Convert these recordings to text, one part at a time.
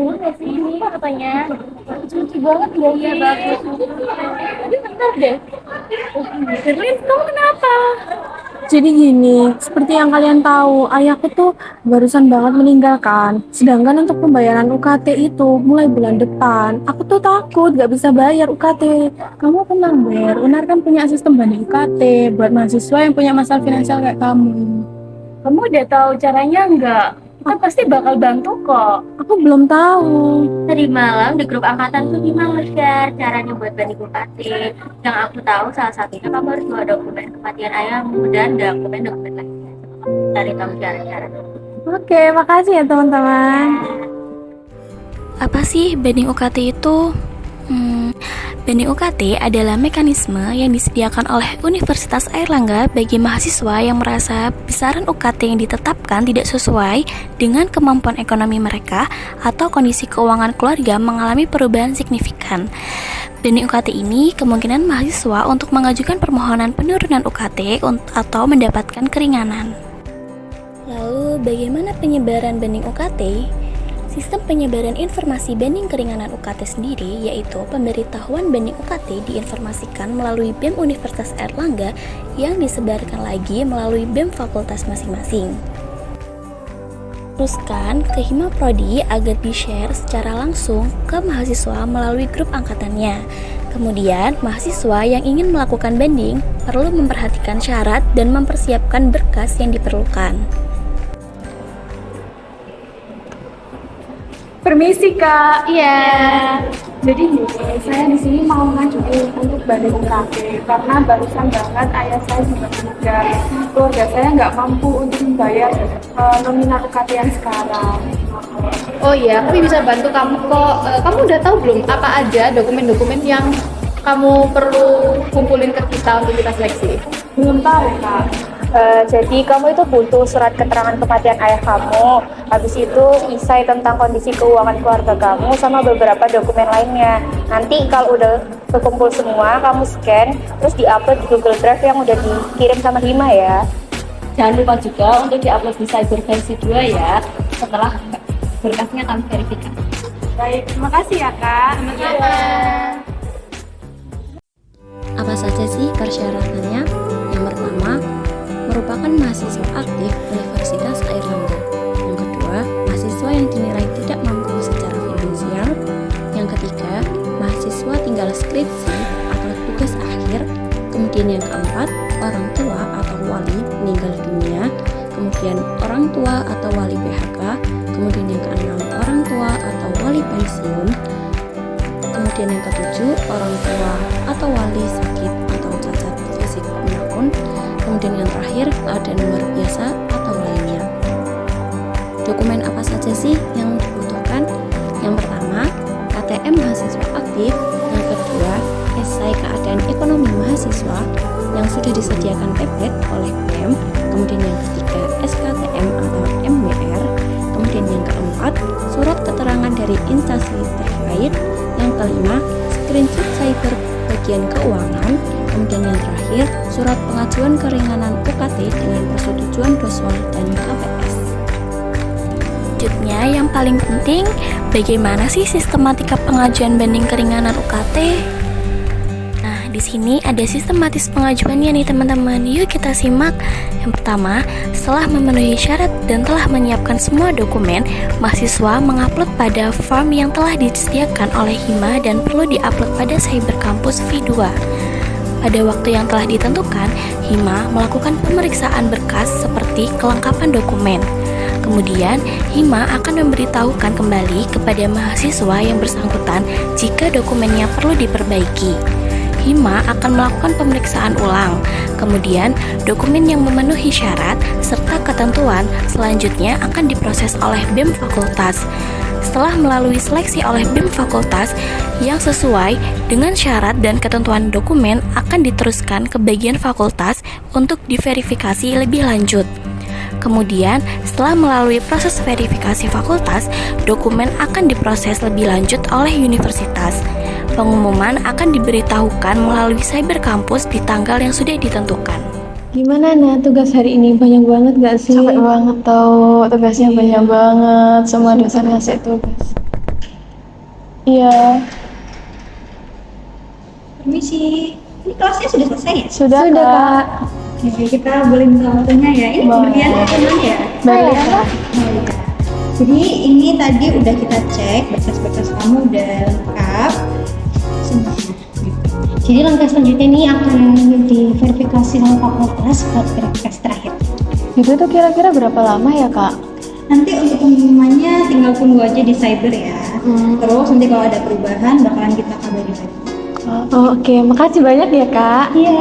dulu nggak sih ini katanya lucu banget ya? Iya bagus. Tapi bentar deh. Berlin, kamu kenapa? Jadi gini, seperti yang kalian tahu, ayahku tuh barusan banget meninggalkan. Sedangkan untuk pembayaran UKT itu mulai bulan depan. Aku tuh takut gak bisa bayar UKT. Kamu tenang, Ber. UNAR kan punya sistem banding UKT buat mahasiswa yang punya masalah finansial kayak kamu. Kamu udah tahu caranya nggak? Kita pasti bakal bantu kok. Aku belum tahu. Tadi malam di grup angkatan tuh Bima nge-share caranya buat banding UKT. Yang aku tahu salah satunya kamu harus bawa dokumen kematian ayahmu dan dokumen-dokumen lainnya. Cari tahu cara-cara. Oke, makasih ya teman-teman. Apa sih banding UKT itu? Banding UKT adalah mekanisme yang disediakan oleh Universitas Airlangga bagi mahasiswa yang merasa besaran UKT yang ditetapkan tidak sesuai dengan kemampuan ekonomi mereka atau kondisi keuangan keluarga mengalami perubahan signifikan. Banding UKT ini kemungkinan mahasiswa untuk mengajukan permohonan penurunan UKT atau mendapatkan keringanan. Lalu, bagaimana penyebaran banding UKT? Sistem penyebaran informasi banding keringanan UKT sendiri, yaitu pemberitahuan banding UKT diinformasikan melalui BEM Universitas Airlangga yang disebarkan lagi melalui BEM fakultas masing-masing. Teruskan ke Hima Prodi agar di-share secara langsung ke mahasiswa melalui grup angkatannya. Kemudian, mahasiswa yang ingin melakukan banding perlu memperhatikan syarat dan mempersiapkan berkas yang diperlukan. Permisi Kak. Iya. Jadi gini, saya di sini mau ngajuin untuk banding UKT karena barusan banget ayah saya juga meninggal. Keluarga saya nggak mampu untuk membayar nominal UKT yang sekarang. Oh iya, kami bisa bantu kamu kok. Kamu udah tahu belum apa aja dokumen-dokumen yang kamu perlu kumpulin ke kita untuk kita seleksi? Belum tahu Kak. Jadi kamu itu butuh surat keterangan kematian ayah kamu, habis itu isai tentang kondisi keuangan keluarga kamu sama beberapa dokumen lainnya. Nanti kalau udah kekumpul semua, kamu scan, terus diupload di Google Drive yang udah dikirim sama Hima ya. Jangan lupa juga untuk diupload di Cyber versi 2 ya, setelah berkasnya kami verifikasi. Baik, terima kasih ya Kak. Apa saja sih persyaratannya? Yang pertama, merupakan mahasiswa aktif Universitas Airlangga. Yang kedua, mahasiswa yang dinilai tidak mampu secara finansial. Yang ketiga, mahasiswa tinggal skripsi atau tugas akhir. Kemudian yang keempat, orang tua atau wali meninggal dunia. Kemudian orang tua atau wali PHK. Kemudian yang keenam, orang tua atau wali pensiun. Kemudian yang ketujuh, orang tua atau wali sakit atau cacat fisik maupun. Kemudian yang terakhir ada nomor biasa atau lainnya. Dokumen apa saja sih yang dibutuhkan? Yang pertama, KTM mahasiswa aktif. Yang kedua, esai keadaan ekonomi mahasiswa yang sudah disediakan Pepet oleh BEM. Kemudian yang ketiga, SKTM atau MWR. Kemudian yang keempat, surat keterangan dari instansi terkait. Yang kelima, screenshot cyber bagian keuangan. Kemudian yang terakhir, surat pengajuan keringanan UKT dengan persetujuan Doswal dan KPS. Selanjutnya, yang paling penting, bagaimana sih sistematika pengajuan banding keringanan UKT? Nah, di sini ada sistematis pengajuannya nih teman-teman. Yuk kita simak. Yang pertama, setelah memenuhi syarat dan telah menyiapkan semua dokumen, mahasiswa mengupload pada form yang telah disediakan oleh Hima dan perlu diupload pada Cyber Campus V2. Pada waktu yang telah ditentukan, Hima melakukan pemeriksaan berkas seperti kelengkapan dokumen. Kemudian, Hima akan memberitahukan kembali kepada mahasiswa yang bersangkutan jika dokumennya perlu diperbaiki. Hima akan melakukan pemeriksaan ulang. Kemudian, dokumen yang memenuhi syarat serta ketentuan selanjutnya akan diproses oleh BEM Fakultas. Setelah melalui seleksi oleh BEM Fakultas yang sesuai dengan syarat dan ketentuan dokumen akan diteruskan ke bagian fakultas untuk diverifikasi lebih lanjut. Kemudian, setelah melalui proses verifikasi fakultas, dokumen akan diproses lebih lanjut oleh universitas. Pengumuman akan diberitahukan melalui Cyber Campus di tanggal yang sudah ditentukan. Gimana Nah, tugas hari ini banyak banget gak sih? Capek banget tau, tugasnya banyak banget, semua dosen ngasih tugas. Iya, Permisi, ini kelasnya sudah selesai ya? sudah Kak. Oke, kita boleh minta fotonya ya. Ini Boleh. berlian atau mana ya? Berlian. Oh, iya. Jadi ini tadi udah kita cek, berkas-berkas kamu udah lengkap semuanya. Jadi langkah selanjutnya ini akan diverifikasi sama fakultas buat verifikasi terakhir. Itu tuh kira-kira berapa lama ya Kak? Nanti untuk pengumumannya tinggal tunggu aja di cyber ya. Terus nanti kalau ada perubahan bakalan kita kabari lagi. Oh, oke, makasih banyak ya Kak. Iya,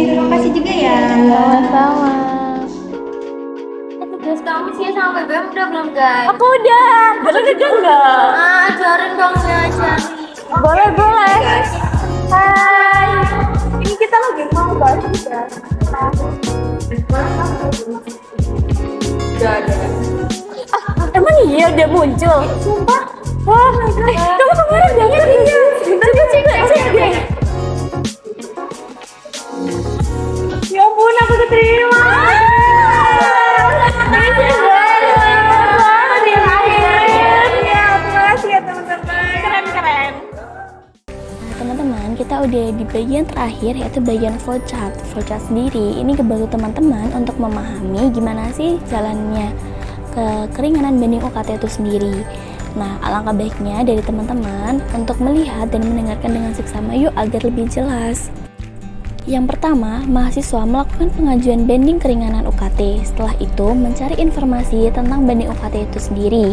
terima kasih juga ya. Sama-sama. Tugas kamu sih sama BBM udah belum guys? Aku udah. Boleh enggak? Ajarin dong ya. Boleh. Hai. Ini kita lagi mau bahas juga. Emang iya udah muncul? Sumpah. Wah, kamu kemarin daftar iya. Cek deh. Ya ampun, aku keterima. Teman-teman, kita udah di bagian terakhir yaitu bagian flowchart. Flowchart sendiri ini kebantu teman-teman untuk memahami gimana sih jalannya keringanan banding UKT itu sendiri. Nah, alangkah baiknya dari teman-teman untuk melihat dan mendengarkan dengan seksama yuk agar lebih jelas. Yang pertama, mahasiswa melakukan pengajuan banding keringanan UKT. Setelah itu, mencari informasi tentang banding UKT itu sendiri.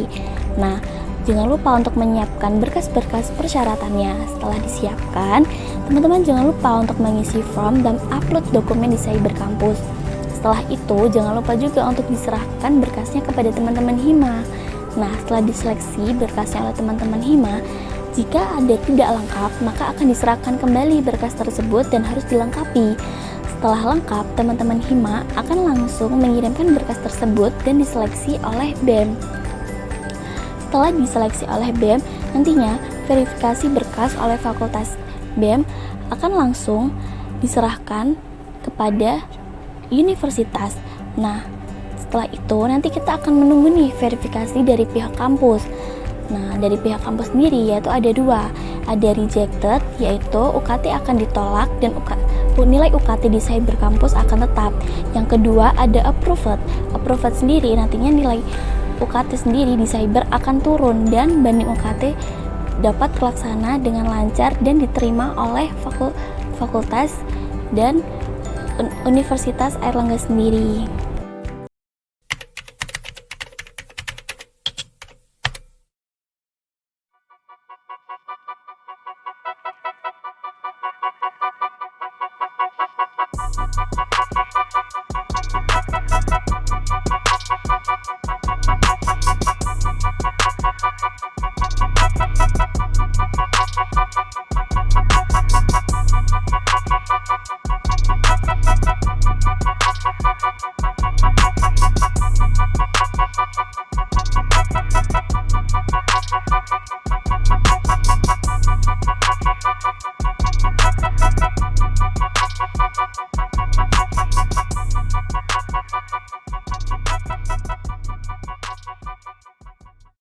Nah, jangan lupa untuk menyiapkan berkas-berkas persyaratannya. Setelah disiapkan, teman-teman jangan lupa untuk mengisi form dan upload dokumen di Cyber Kampus. Setelah itu, jangan lupa juga untuk diserahkan berkasnya kepada teman-teman Hima. Nah, setelah diseleksi berkasnya oleh teman-teman Hima, jika ada tidak lengkap, maka akan diserahkan kembali berkas tersebut dan harus dilengkapi. Setelah lengkap, teman-teman Hima akan langsung mengirimkan berkas tersebut dan diseleksi oleh BEM. Setelah diseleksi oleh BEM, nantinya verifikasi berkas oleh fakultas BEM akan langsung diserahkan kepada universitas. Nah, setelah itu nanti kita akan menunggu nih verifikasi dari pihak kampus. Nah, dari pihak kampus sendiri yaitu ada dua. Ada rejected, yaitu UKT akan ditolak dan nilai UKT di Cyber Kampus akan tetap. Yang kedua ada approved. Approved sendiri nantinya nilai UKT sendiri di Cyber akan turun dan banding UKT dapat terlaksana dengan lancar dan diterima oleh fakultas dan Universitas Airlangga sendiri.